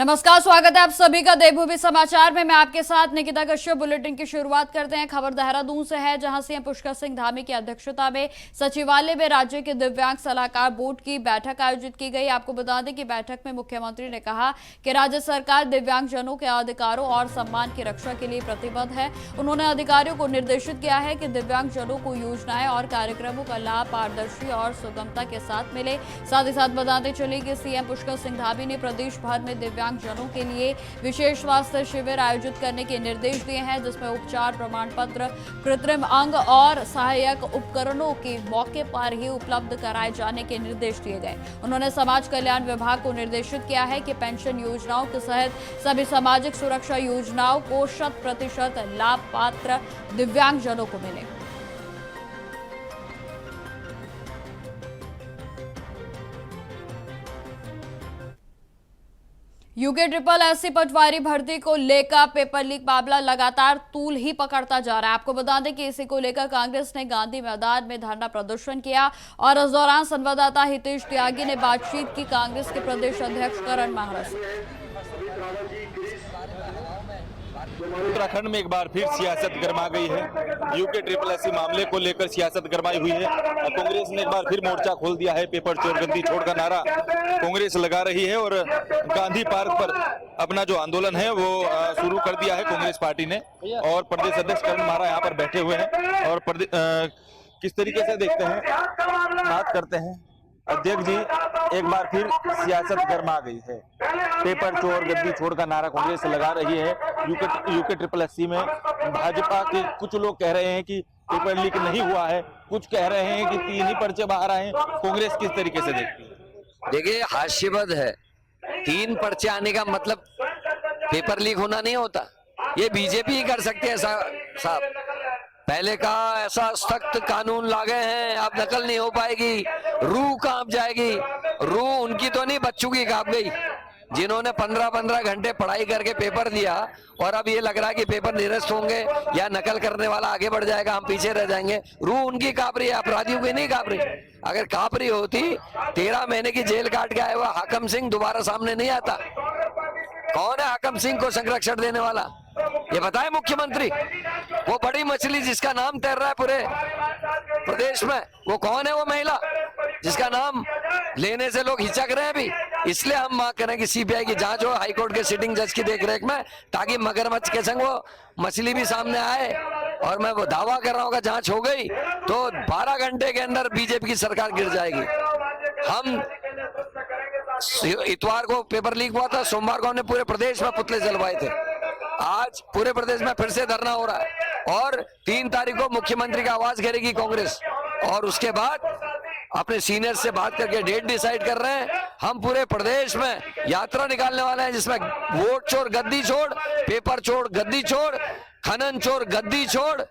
नमस्कार, स्वागत है आप सभी का देवभूमि समाचार में। मैं आपके साथ निकिता कश्यप। बुलेटिन की शुरुआत करते हैं। खबर देहरादून से है, जहां सीएम पुष्कर सिंह धामी की अध्यक्षता में सचिवालय में राज्य के दिव्यांग सलाहकार बोर्ड की बैठक आयोजित की गई। आपको बता दें कि बैठक में मुख्यमंत्री ने कहा कि राज्य सरकार दिव्यांगजनों के अधिकारों और सम्मान की रक्षा के लिए प्रतिबद्ध है। उन्होंने अधिकारियों को निर्देशित किया है कि दिव्यांगजनों को योजनाएं और कार्यक्रमों का लाभ पारदर्शी और सुगमता के साथ मिले। साथ ही साथ बताते चले कि सीएम पुष्कर सिंह धामी ने प्रदेश भर में दिव्यांगजनों के लिए विशेष स्वास्थ्य शिविर आयोजित करने के निर्देश दिए हैं, जिसमें उपचार प्रमाण पत्र, कृत्रिम अंग और सहायक उपकरणों के मौके पर ही उपलब्ध कराए जाने के निर्देश दिए गए। उन्होंने समाज कल्याण विभाग को निर्देशित किया है कि पेंशन योजनाओं के तहत सभी सामाजिक सुरक्षा योजनाओं को 100% लाभ पात्र दिव्यांगजनों को मिले। यूके ट्रिपल एससी पटवारी भर्ती को लेकर पेपर लीक मामला लगातार तूल ही पकड़ता जा रहा है। आपको बता दें कि इसी को लेकर कांग्रेस ने गांधी मैदान में धरना प्रदर्शन किया और इस दौरान संवाददाता हितेश त्यागी ने बातचीत की कांग्रेस के प्रदेश अध्यक्ष करण माहरा से। उत्तराखंड में एक बार फिर सियासत गरमा गई है। यूके ट्रिपल एससी मामले को लेकर सियासत गरमाई हुई है। कांग्रेस ने एक बार फिर मोर्चा खोल दिया है। पेपर चोर गद्दी छोड़ का नारा कांग्रेस लगा रही है और गांधी पार्क पर अपना जो आंदोलन है वो शुरू कर दिया है कांग्रेस पार्टी ने। और प्रदेश अध्यक्ष करण माहरा यहाँ पर बैठे हुए हैं और किस तरीके से देखते हैं, बात करते हैं। अध्यक्ष जी, एक बार फिर सियासत गरमा गई है। पेपर चोर गद्दी छोड़ का नारा कांग्रेस लगा रही है। यूके ट्रिपल एससी में भाजपा के कुछ लोग कह रहे हैं कि पेपर लीक नहीं हुआ है, कुछ कह रहे हैं कि 3 ही पर्चे बाहर आए। कांग्रेस किस तरीके से देखती है? देखिए, हास्यवद है। 3 पर्चे आने का मतलब पेपर लीक होना नहीं होता। ये बीजेपी ही कर सकते हैं साहब। पहले का ऐसा सख्त कानून लागे हैं, अब नकल नहीं हो पाएगी। रूह कांप जाएगी। रूह उनकी तो नहीं, बच्चों की कांप गई, जिन्होंने 15-15 घंटे पढ़ाई करके पेपर दिया और अब ये लग रहा है कि पेपर निरस्त होंगे या नकल करने वाला आगे बढ़ जाएगा, हम पीछे रह जाएंगे। रूह उनकी कांप रही है, अपराधियों की नहीं कांप रही। अगर कांप रही होती, 13 महीने की जेल काट के आया हुआ हाकम सिंह दोबारा सामने नहीं आता। कौन है हाकम सिंह को संरक्षण देने वाला, ये बताए मुख्यमंत्री। वो बड़ी मछली जिसका नाम तैर रहा है पूरे प्रदेश में, वो कौन है? वो महिला जिसका नाम लेने से लोग हिचक रहे हैं अभी। इसलिए हम मांग करें कि सीबीआई की जांच हो हाईकोर्ट के सिटिंग जज की देखरेख में, ताकि मगरमच्छ के संग वो मछली भी सामने आए। और मैं वो दावा कर रहा हूँ, जांच हो गई तो 12 घंटे के अंदर बीजेपी की सरकार गिर जाएगी। हम इतवार को पेपर लीक हुआ था, सोमवार को हमने पूरे प्रदेश में पुतले जलवाए थे। आज पूरे प्रदेश में फिर से धरना हो रहा है और 3 तारीख को मुख्यमंत्री का आवाज घेरेगी कांग्रेस। और उसके बाद अपने सीनियर से बात करके डेट डिसाइड कर रहे हैं। हम पूरे प्रदेश में यात्रा निकालने वाले हैं, जिसमें वोट चोर गद्दी छोड़, पेपर चोर गद्दी छोड़, खनन चोर गद्दी छोड़,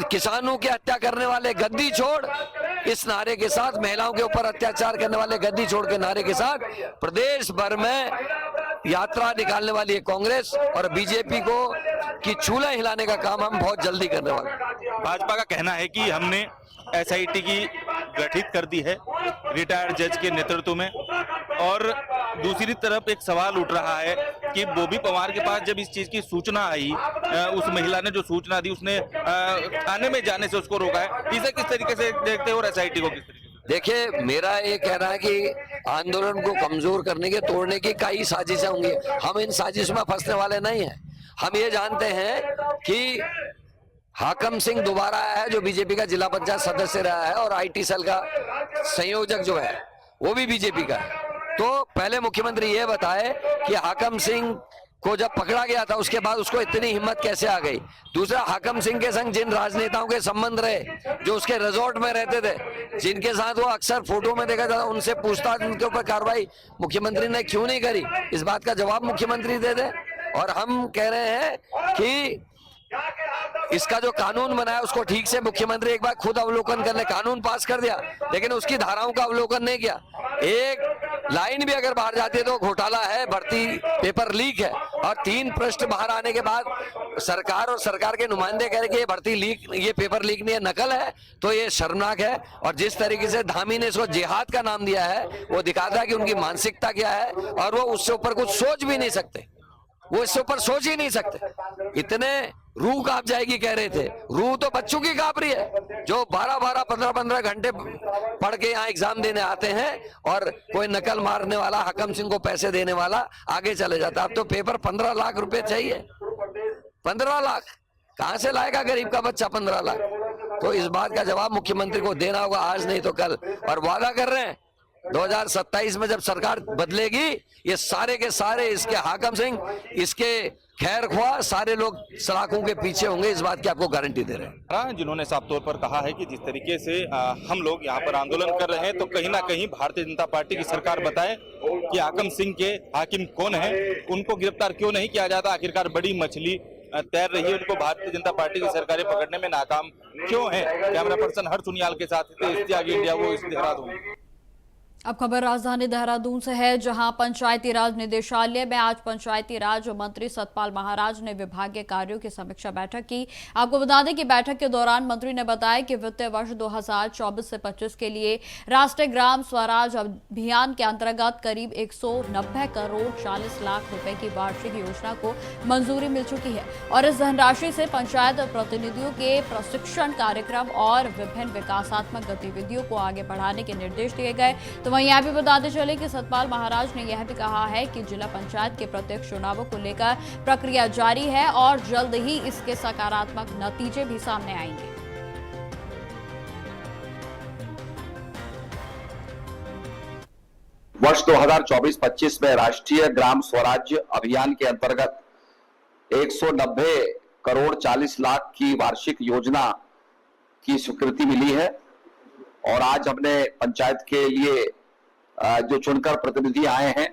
किसानों की हत्या करने वाले गद्दी छोड़, इस नारे के साथ महिलाओं के ऊपर अत्याचार करने वाले गद्दी छोड़ के नारे के साथ प्रदेश भर में यात्रा निकालने वाली है कांग्रेस। और बीजेपी को की चूल्हा हिलाने का काम हम बहुत जल्दी करने वाले हैं। भाजपा का कहना है कि हमने एसआईटी की गठित कर दी है रिटायर्ड जज के नेतृत्व में। और दूसरी तरफ एक सवाल उठ रहा है कि बॉबी पवार के पास जब इस चीज की सूचना आई, उस महिला ने जो सूचना दी, उसने थाने में जाने से उसको रोका है। इसे किस तरीके से देखते हो और एसआईटी को किस तरीके से? देखिए, मेरा ये कहना है कि आंदोलन को कमजोर करने के, तोड़ने की कई साजिशें होंगी। हम इन साजिशों में फंसने वाले नहीं हैं। हम ये जानते हैं कि हाकम सिंह दोबारा आया है, जो बीजेपी का जिला पंचायत सदस्य रहा है, और आईटी सेल का संयोजक जो है वो भी बीजेपी का है। तो पहले मुख्यमंत्री ये बताए कि हाकम सिंह को जब पकड़ा गया था, उसके बाद उसको इतनी हिम्मत कैसे आ गई। दूसरा, हाकम सिंह के संग जिन राजनेताओं के संबंध रहे, जो उसके रिजॉर्ट में रहते थे, जिनके साथ वो अक्सर फोटो में देखा जाता, उनसे पूछताछ, उनके ऊपर कार्रवाई मुख्यमंत्री ने क्यों नहीं करी, इस बात का जवाब मुख्यमंत्री दे दे। और हम कह रहे हैं कि इसका जो कानून बनाया उसको ठीक से मुख्यमंत्री एक बार खुद अवलोकन कर ले। कानून पास कर दिया, लेकिन उसकी धाराओं का अवलोकन नहीं किया। एक लाइन भी अगर बाहर जाती है तो घोटाला है, भर्ती पेपर लीक है। और 3 पृष्ठ बाहर आने के बाद सरकार और सरकार के नुमाइंदे कह रहे कि ये भर्ती लीक, ये पेपर लीक नहीं है, नकल है, तो ये शर्मनाक है। और जिस तरीके से धामी ने इसको जिहाद का नाम दिया है, वो दिखाता है कि उनकी मानसिकता क्या है, और वो उससे ऊपर कुछ सोच भी नहीं सकते, वो इससे ऊपर सोच ही नहीं सकते। इतने रूह कांप जाएगी कह रहे थे, रूह तो बच्चों की कांप रही है जो 12-12, 15-15 घंटे पढ़ के यहाँ एग्जाम देने आते हैं, और कोई नकल मारने वाला, हकम सिंह को पैसे देने वाला आगे चले जाता। अब तो पेपर 15 लाख रुपए चाहिए। 15 लाख कहां से लाएगा गरीब का बच्चा 15 लाख? तो इस बात का जवाब मुख्यमंत्री को देना होगा, आज नहीं तो कल। और वादा कर रहे हैं 2027 में जब सरकार बदलेगी, ये सारे के सारे, इसके हाकम सिंह, इसके खैर ख्वाह, सारे लोग सलाखों के पीछे होंगे, इस बात की आपको गारंटी दे रहे हैं। जिन्होंने साफ तौर पर कहा है कि जिस तरीके से हम लोग यहाँ पर आंदोलन कर रहे हैं, तो कहीं ना कहीं भारतीय जनता पार्टी की सरकार बताए कि हाकम सिंह के हाकिम कौन है, उनको गिरफ्तार क्यों नहीं किया जाता। आखिरकार बड़ी मछली तैर रही है, उनको भारतीय जनता पार्टी की सरकारें पकड़ने में नाकाम क्यों है। कैमरा पर्सन हर्ष सुनियाल के साथ त्यागी इंडिया, वो इस देहरादून। अब खबर राजधानी देहरादून से है, जहां पंचायती राज निदेशालय में आज पंचायती राज मंत्री सतपाल महाराज ने विभागीय कार्यों की समीक्षा बैठक की। आपको बता दें कि बैठक के दौरान मंत्री ने बताया कि वित्तीय वर्ष 2024 से 25 के लिए राष्ट्रीय ग्राम स्वराज अभियान के अंतर्गत करीब 190 करोड़ 40 लाख रुपए की वार्षिक योजना को मंजूरी मिल चुकी है, और इस धनराशि से पंचायत प्रतिनिधियों के प्रशिक्षण कार्यक्रम और विभिन्न विकासात्मक गतिविधियों को आगे बढ़ाने के निर्देश दिए गए। तो वहीं यह भी बताते चले कि सतपाल महाराज ने यह भी कहा है कि जिला पंचायत के प्रत्येक चुनावों को लेकर प्रक्रिया जारी है और जल्द ही इसके सकारात्मक नतीजे भी सामने आएंगे। वर्ष 2024-25 में राष्ट्रीय ग्राम स्वराज्य अभियान के अंतर्गत 190 करोड़ 40 लाख की वार्षिक योजना की स्वीकृति मिली है, और आज हमने पंचायत के लिए जो चुनकर प्रतिनिधि आए हैं,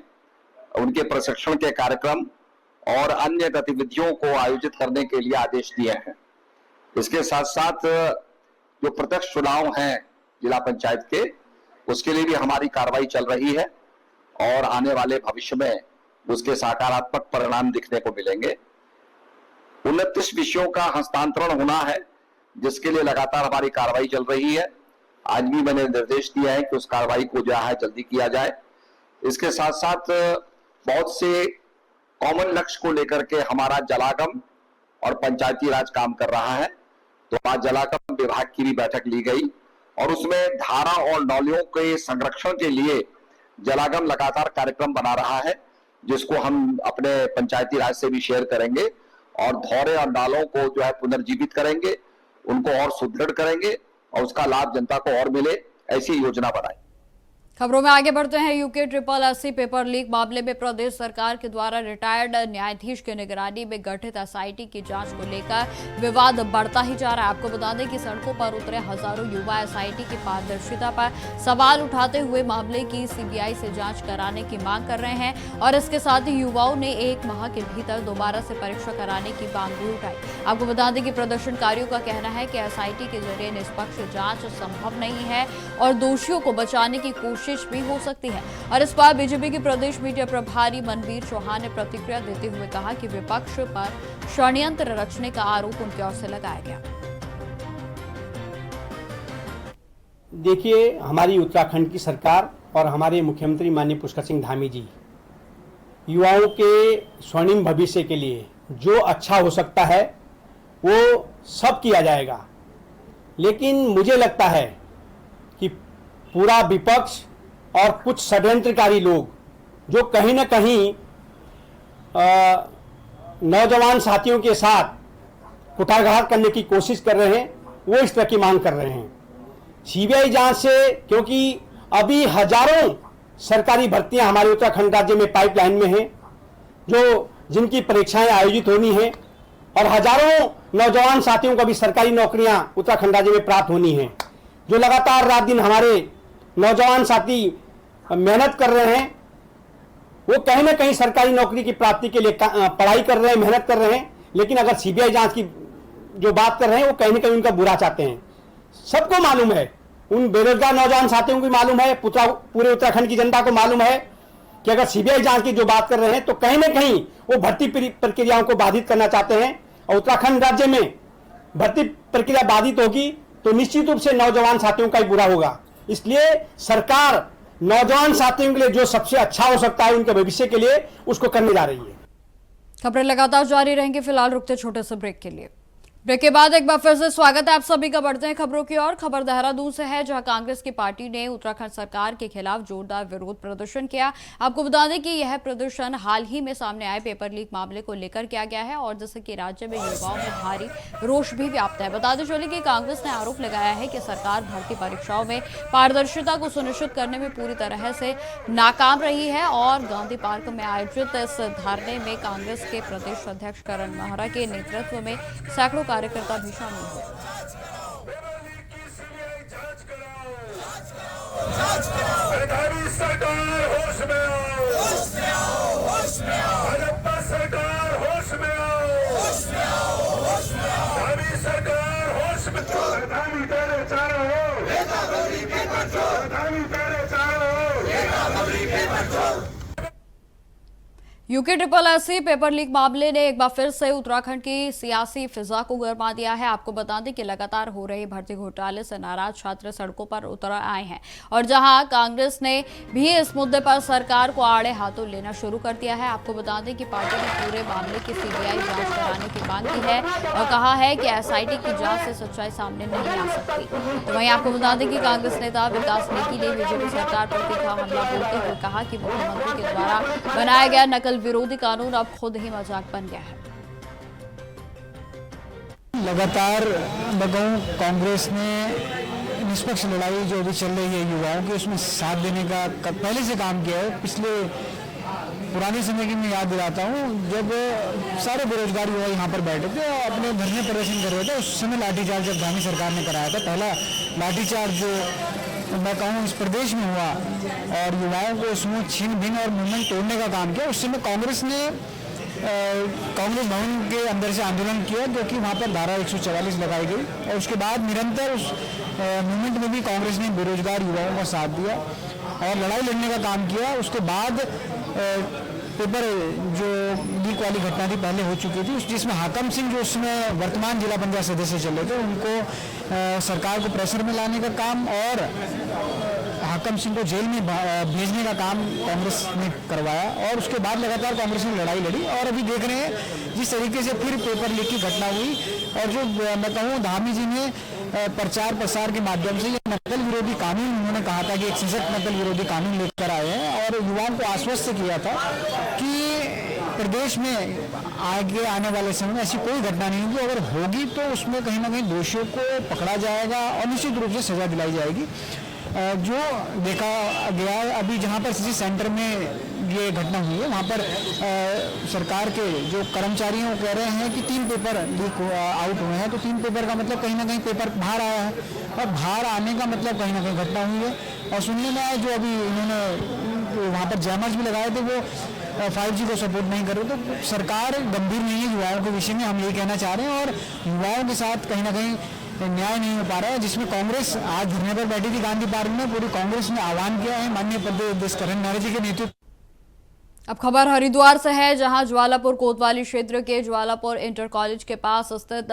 उनके प्रशिक्षण के कार्यक्रम और अन्य गतिविधियों को आयोजित करने के लिए आदेश दिए हैं। इसके साथ साथ जो प्रत्यक्ष चुनाव हैं जिला पंचायत के, उसके लिए भी हमारी कार्रवाई चल रही है, और आने वाले भविष्य में उसके सकारात्मक परिणाम दिखने को मिलेंगे। 29 विषयों का हस्तांतरण होना है, जिसके लिए लगातार हमारी कार्रवाई चल रही है। आज भी मैंने निर्देश दिया है कि उस कार्रवाई को जो है जल्दी किया जाए। इसके साथ साथ बहुत से कॉमन लक्ष्य को लेकर के हमारा जलागम और पंचायती राज काम कर रहा है। तो आज जलागम विभाग की भी बैठक ली गई, और उसमें धारा और नौलियों के संरक्षण के लिए जलागम लगातार कार्यक्रम बना रहा है, जिसको हम अपने पंचायती राज से भी शेयर करेंगे, और धौरे और नालों को जो है पुनर्जीवित करेंगे, उनको और सुदृढ़ करेंगे, और उसका लाभ जनता को और मिले, ऐसी योजना बनाई। खबरों में आगे बढ़ते हैं। यूके SSSC पेपर लीक मामले में प्रदेश सरकार के द्वारा रिटायर्ड न्यायाधीश की निगरानी में गठित SIT की जांच को लेकर विवाद बढ़ता ही जा रहा है। आपको बता दें कि सड़कों पर उतरे हजारों युवा SIT की पारदर्शिता पर सवाल उठाते हुए मामले की CBI से जांच कराने की मांग कर रहे हैं, और इसके साथ ही युवाओं ने 1 माह के भीतर दोबारा से परीक्षा कराने की मांग भी उठाई। आपको बता दें कि प्रदर्शनकारियों का कहना है कि SIT के जरिए निष्पक्ष जाँच संभव नहीं है और दोषियों को बचाने की कोशिश भी हो सकती है। और इस बार बीजेपी के प्रदेश मीडिया प्रभारी मनवीर चौहान ने प्रतिक्रिया देते हुए कहा कि विपक्ष पर षड्यंत्र रचने का आरोप उनकी ओर से लगाया गया। देखिए, हमारी उत्तराखंड की सरकार और हमारे मुख्यमंत्री माननीय पुष्कर सिंह धामी जी युवाओं के स्वर्णिम भविष्य के लिए जो अच्छा हो सकता है वो सब किया जाएगा, लेकिन मुझे लगता है कि पूरा विपक्ष और कुछ षड्यंत्रकारी लोग जो कहीं ना कहीं नौजवान साथियों के साथ कुठारघात करने की कोशिश कर रहे हैं, वो इस तरह की मांग कर रहे हैं। CBI जांच से, क्योंकि अभी हजारों सरकारी भर्तियां हमारे उत्तराखंड राज्य में पाइपलाइन में हैं, जो जिनकी परीक्षाएं आयोजित होनी हैं, और हजारों नौजवान साथियों को भी सरकारी नौकरियां उत्तराखंड राज्य में प्राप्त होनी हैं, जो लगातार रात दिन हमारे नौजवान साथी मेहनत कर रहे हैं। वो कहीं ना कहीं सरकारी नौकरी की प्राप्ति के लिए पढ़ाई कर रहे हैं, मेहनत कर रहे हैं, लेकिन अगर CBI जांच की जो बात कर रहे हैं वो कहीं ना कहीं उनका बुरा चाहते हैं। सबको मालूम है उन बेरोजगार नौजवान साथियों को मालूम है, पूरे उत्तराखंड की जनता को मालूम है कि अगर सीबीआई जांच की जो बात कर रहे हैं तो कहीं ना कहीं वो भर्ती प्रक्रियाओं को बाधित करना चाहते हैं। और उत्तराखंड राज्य में भर्ती प्रक्रिया बाधित होगी तो निश्चित रूप से नौजवान साथियों का ही बुरा होगा। इसलिए सरकार नौजवान साथियों के लिए जो सबसे अच्छा हो सकता है उनके भविष्य के लिए, उसको करने जा रही है। खबरें लगातार जारी रहेंगी, फिलहाल रुकते छोटे से ब्रेक के लिए। ब्रेक के बाद एक बार फिर से स्वागत है आप सभी का। बढ़ते हैं खबरों की ओर। खबर देहरादून से है, जहां कांग्रेस की पार्टी ने उत्तराखंड सरकार के खिलाफ जोरदार विरोध प्रदर्शन किया। आपको बता दें कि यह प्रदर्शन हाल ही में सामने आए पेपर लीक मामले को लेकर किया गया है और जिससे कि राज्य में युवाओं में भारी रोष भी व्याप्त है। बताते चले कि कांग्रेस ने आरोप लगाया है कि सरकार भर्ती परीक्षाओं में पारदर्शिता को सुनिश्चित करने में पूरी तरह से नाकाम रही है और गांधी पार्क में आयोजित इस धरने में कांग्रेस के प्रदेश अध्यक्ष करण महरा के नेतृत्व में सैकड़ों कार्यकर्ता भी शामिल हुए। सरकार होश में आओ, होश में आओ, होश में आओ, भाजपा सरकार होश में आओ, होश में आओ, होश में आओ, सरकार होश में आओ, प्रधानी तेरे चारों ओर, नेता बदली पेपर चोर, प्रधानी तेरे चारों ओर, नेता बदली पेपर चोर। यूके SSC पेपर लीक मामले ने एक बार फिर से उत्तराखंड की सियासी फिजा को गरमा दिया है। आपको बता दें कि लगातार हो रहे भर्ती घोटाले से नाराज छात्र सड़कों पर उतर आए हैं और जहां कांग्रेस ने भी इस मुद्दे पर सरकार को आड़े हाथों लेना शुरू कर दिया है। आपको बता दें कि पार्टी ने पूरे मामले की सीबीआई जांच कराने की मांग की है और कहा है कि SIT की जांच से सच्चाई सामने नहीं आ सकती। तो वहीं आपको बता दें कि कांग्रेस नेता विकास नेकी ने बीजेपी सरकार पर तीखा हमला बोलते हुए कहा कि मुख्यमंत्री के द्वारा बनाया गया नकल विरोधी कानून अब खुद ही मजाक बन गया है। लगातार बगाऊं कांग्रेस ने निष्पक्ष लड़ाई जो अभी चल रही है युवाओं की, उसमें साथ देने का पहले से काम किया है। पिछले पुराने समय की मैं याद दिलाता हूँ, जब सारे बेरोजगार युवा यहाँ पर बैठे थे और अपने धरने प्रदर्शन कर रहे थे, उस समय लाठीचार्ज जब धामी सरकार ने कराया था, पहला लाठीचार्ज जो मैं कहूँ इस प्रदेश में हुआ और युवाओं को उसमें छीन भिन और मूवमेंट तोड़ने का काम किया। उस समय कांग्रेस ने कांग्रेस भवन के अंदर से आंदोलन किया, जो कि वहाँ पर धारा 144 लगाई गई और उसके बाद निरंतर उस मूवमेंट में भी कांग्रेस ने बेरोजगार युवाओं का साथ दिया और लड़ाई लड़ने का काम किया। उसके बाद पेपर जो लीक वाली घटना थी पहले हो चुकी थी, जिसमें हाकम सिंह जो उसमें वर्तमान जिला पंचायत सदस्य चले थे, उनको सरकार को प्रेशर में लाने का काम और हाकम सिंह को जेल में भेजने का काम कांग्रेस ने करवाया और उसके बाद लगातार कांग्रेस ने लड़ाई लड़ी और अभी देख रहे हैं जिस तरीके से फिर पेपर लीक की घटना हुई और जो मैं कहूँ धामी जी ने प्रचार प्रसार के माध्यम से ये नकल विरोधी कानून, उन्होंने कहा था कि एक सशक्त नकल विरोधी कानून लेकर आए हैं और युवाओं को आश्वस्त किया था कि प्रदेश में आगे आने वाले समय में ऐसी कोई घटना नहीं होगी, अगर होगी तो उसमें कहीं ना कहीं दोषियों को पकड़ा जाएगा और निश्चित रूप से सजा दिलाई जाएगी। जो देखा गया अभी जहाँ पर किसी सेंटर में ये घटना हुई है, वहाँ पर सरकार के जो कर्मचारियों कह रहे हैं कि 3 पेपर लीक आउट हुए हैं, तो 3 पेपर का मतलब कहीं ना कहीं पेपर बाहर आया है और बाहर आने का मतलब कहीं ना कहीं घटना हुई है। और सुनने में आया जो अभी इन्होंने वहाँ पर जैमर्स भी लगाए थे वो 5G को सपोर्ट नहीं कर रहे, तो सरकार गंभीर नहीं है युवाओं के विषय में, हम यही कहना चाह रहे हैं। और युवाओं के साथ कहीं ना कहीं न्याय नहीं हो पा रहा है, जिसमें कांग्रेस आज धरने पर बैठी थी गांधी पार्क में, पूरी कांग्रेस ने आह्वान किया है माननीय प्रदेश अध्यक्ष करण महरा जी के नेतृत्व। अब खबर हरिद्वार से है, जहां ज्वालापुर कोतवाली क्षेत्र के ज्वालापुर इंटर कॉलेज के पास स्थित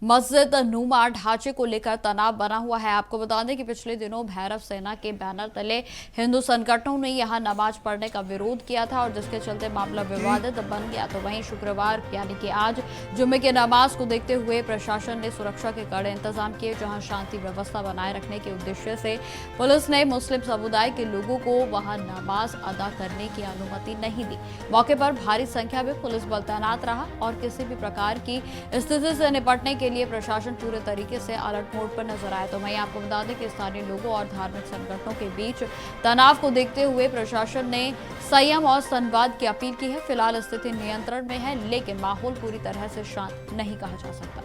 मस्जिद नुमा ढांचे को लेकर तनाव बना हुआ है। आपको बता दें कि पिछले दिनों भैरव सेना के बैनर तले हिंदू संगठनों ने यहां नमाज पढ़ने का विरोध किया था और जिसके चलते मामला विवादित बन गया। तो वहीं शुक्रवार यानी कि आज जुम्मे के नमाज को देखते हुए प्रशासन ने सुरक्षा के कड़े इंतजाम किए, जहां शांति व्यवस्था बनाए रखने के उद्देश्य से पुलिस ने मुस्लिम समुदाय के लोगों को वहां नमाज अदा करने की अनुमति नहीं दी। मौके पर भारी संख्या में पुलिस बल तैनात रहा और किसी भी प्रकार की स्थिति से निपटने के लिए प्रशासन पूरे तरीके से अलर्ट मोड पर नजर आया। तो वहीं आपको बता दें कि स्थानीय लोगों और धार्मिक संगठनों के बीच तनाव को देखते हुए प्रशासन ने संयम और संवाद की अपील की है। फिलहाल स्थिति नियंत्रण में है, लेकिन माहौल पूरी तरह से शांत नहीं कहा जा सकता।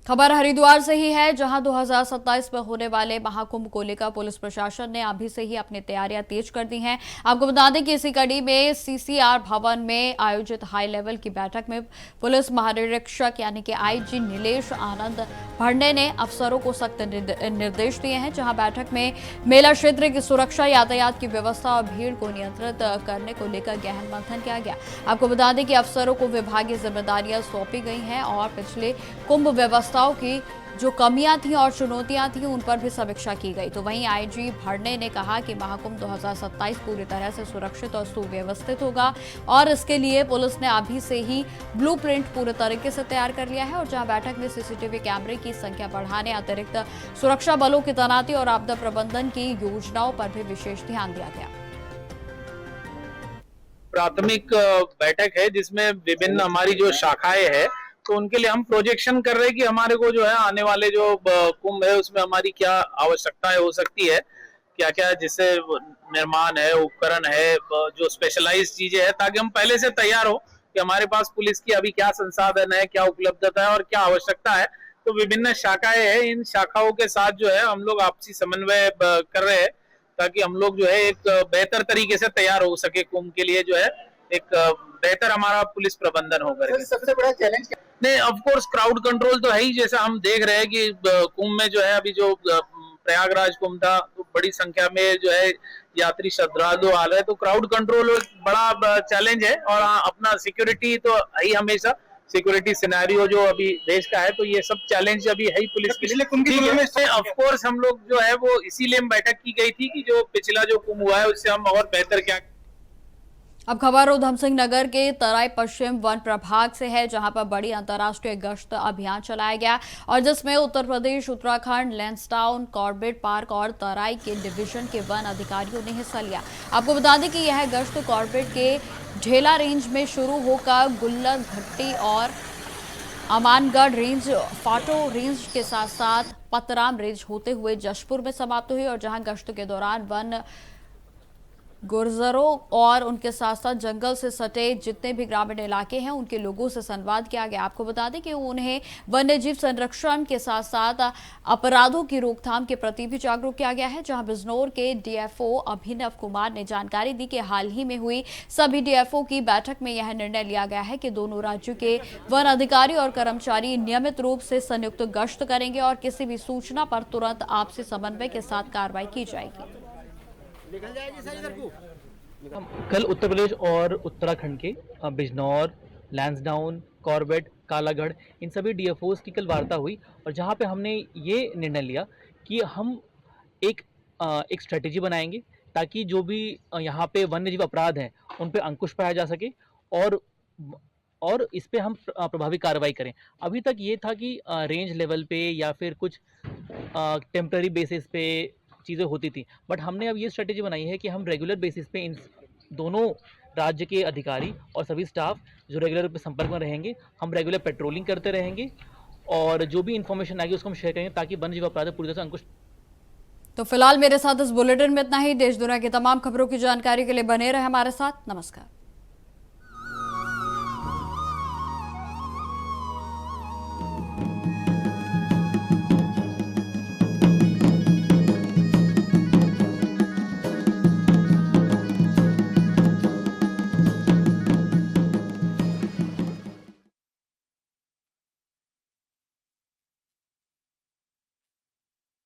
खबर हरिद्वार से ही है, जहां 2027 में होने वाले महाकुंभ को लेकर पुलिस प्रशासन ने अभी से ही अपनी तैयारियां तेज कर दी हैं। आपको बता दें कि इसी कड़ी में सीसीआर भवन में आयोजित हाई लेवल की बैठक में पुलिस महानिरीक्षक यानी कि आईजी नीलेश आनंद भंडे ने अफसरों को सख्त निर्देश दिए हैं। जहां बैठक में मेला क्षेत्र की सुरक्षा, यातायात की व्यवस्था और भीड़ को नियंत्रित करने को लेकर गहन मंथन किया गया। आपको बता दें कि अफसरों को विभागीय जिम्मेदारियां सौंपी गई हैं और पिछले कुंभ व्यवस्थाओं की जो कमियां थी और चुनौतियां थी उन पर भी समीक्षा की गई। तो वहीं आईजी भरने ने कहा कि महाकुंभ 2027 पूरी तरह से सुरक्षित और सुव्यवस्थित होगा और इसके लिए पुलिस ने अभी से ही ब्लूप्रिंट पूरे तरीके से तैयार कर लिया है। और जहां बैठक में सीसीटीवी कैमरे की संख्या बढ़ाने, अतिरिक्त सुरक्षा बलों की तैनाती और आपदा प्रबंधन की योजनाओं पर भी विशेष ध्यान दिया गया। प्राथमिक बैठक है जिसमें विभिन्न हमारी जो शाखाएं हैं तो उनके लिए हम प्रोजेक्शन कर रहे हैं कि हमारे को जो है आने वाले जो कुंभ है उसमें हमारी क्या आवश्यकताएं हो सकती है, क्या क्या जिससे निर्माण है, उपकरण है, जो स्पेशलाइज्ड चीजें हैं, ताकि हम पहले से तैयार हो कि हमारे पास पुलिस की अभी क्या संसाधन है, क्या उपलब्धता है और क्या आवश्यकता है। तो विभिन्न शाखाएं हैं, इन शाखाओं के साथ जो है हम लोग आपसी समन्वय कर रहे हैं ताकि हम लोग जो है एक बेहतर तरीके से तैयार हो सके कुंभ के लिए, जो है एक बेहतर हमारा पुलिस प्रबंधन होगा। सबसे बड़ा चैलेंज नहीं, ऑफ कोर्स क्राउड कंट्रोल तो है ही। जैसा हम देख रहे हैं कि कुंभ में जो है अभी जो प्रयागराज कुंभ था तो बड़ी संख्या में जो है यात्री श्रद्धालु आ रहे हैं, तो क्राउड कंट्रोल एक बड़ा चैलेंज है। और अपना सिक्योरिटी तो है ही, हमेशा सिक्योरिटी सिनेरियो जो अभी देश का है, तो ये सब चैलेंज अभी है ही पुलिस के लिए। ऑफ कोर्स हम लोग जो है वो इसीलिए बैठक की गई थी कि जो पिछला जो कुंभ हुआ है उससे हम और बेहतर क्या। अब खबर उधम सिंह नगर के तराई पश्चिम वन प्रभाग से है, जहां पर बड़ी अंतर्राष्ट्रीय गश्त अभियान चलाया गया और जिसमें उत्तर प्रदेश, उत्तराखंड, लैंसडाउन, कॉर्बेट पार्क और तराई के डिवीजन के वन अधिकारियों ने हिस्सा लिया। आपको बता दें कि यह गश्त कॉर्बेट के ढेला रेंज में शुरू होकर गुल्लर घट्टी और अमानगढ़ रेंज, फाटो रेंज के साथ साथ पतराम रेंज होते हुए जशपुर में समाप्त हुई। और जहां गश्त के दौरान वन गुर्जरों और उनके साथ साथ जंगल से सटे जितने भी ग्रामीण इलाके हैं उनके लोगों से संवाद किया गया। आपको बता दें कि उन्हें वन्य जीव संरक्षण के साथ साथ अपराधों की रोकथाम के प्रति भी जागरूक किया गया है। जहां बिजनौर के डीएफओ अभिनव कुमार ने जानकारी दी कि हाल ही में हुई सभी डीएफओ की बैठक में यह निर्णय लिया गया है कि दोनों राज्यों के वन अधिकारी और कर्मचारी नियमित रूप से संयुक्त गश्त करेंगे और किसी भी सूचना पर तुरंत आपसी समन्वय के साथ कार्रवाई की जाएगी। कल उत्तर प्रदेश और उत्तराखंड के बिजनौर, लैंसडाउन, कॉर्बेट, कालागढ़ इन सभी डीएफओस की कल वार्ता हुई और जहां पे हमने ये निर्णय लिया कि हम एक स्ट्रेटेजी बनाएंगे ताकि जो भी यहाँ पे वन्यजीव अपराध हैं उन पे अंकुश पाया जा सके और इस पे हम प्रभावी कार्रवाई करें। अभी तक ये था कि रेंज लेवल पे या फिर कुछ टेम्पररी बेसिस पे चीज़ें होती थी, बट हमने अब ये स्ट्रेटेजी बनाई है कि हम रेगुलर बेसिस पे इन दोनों राज्य के अधिकारी और सभी स्टाफ जो रेगुलर पे संपर्क में रहेंगे, हम रेगुलर पेट्रोलिंग करते रहेंगे और जो भी इंफॉर्मेशन आएगी उसको हम शेयर करेंगे ताकि वन्यजीव अपराध पूरी तरह से अंकुश। तो फिलहाल मेरे साथ इस बुलेटिन में इतना ही। देश दुनिया की तमाम खबरों की जानकारी के लिए बने रहे हमारे साथ। नमस्कार।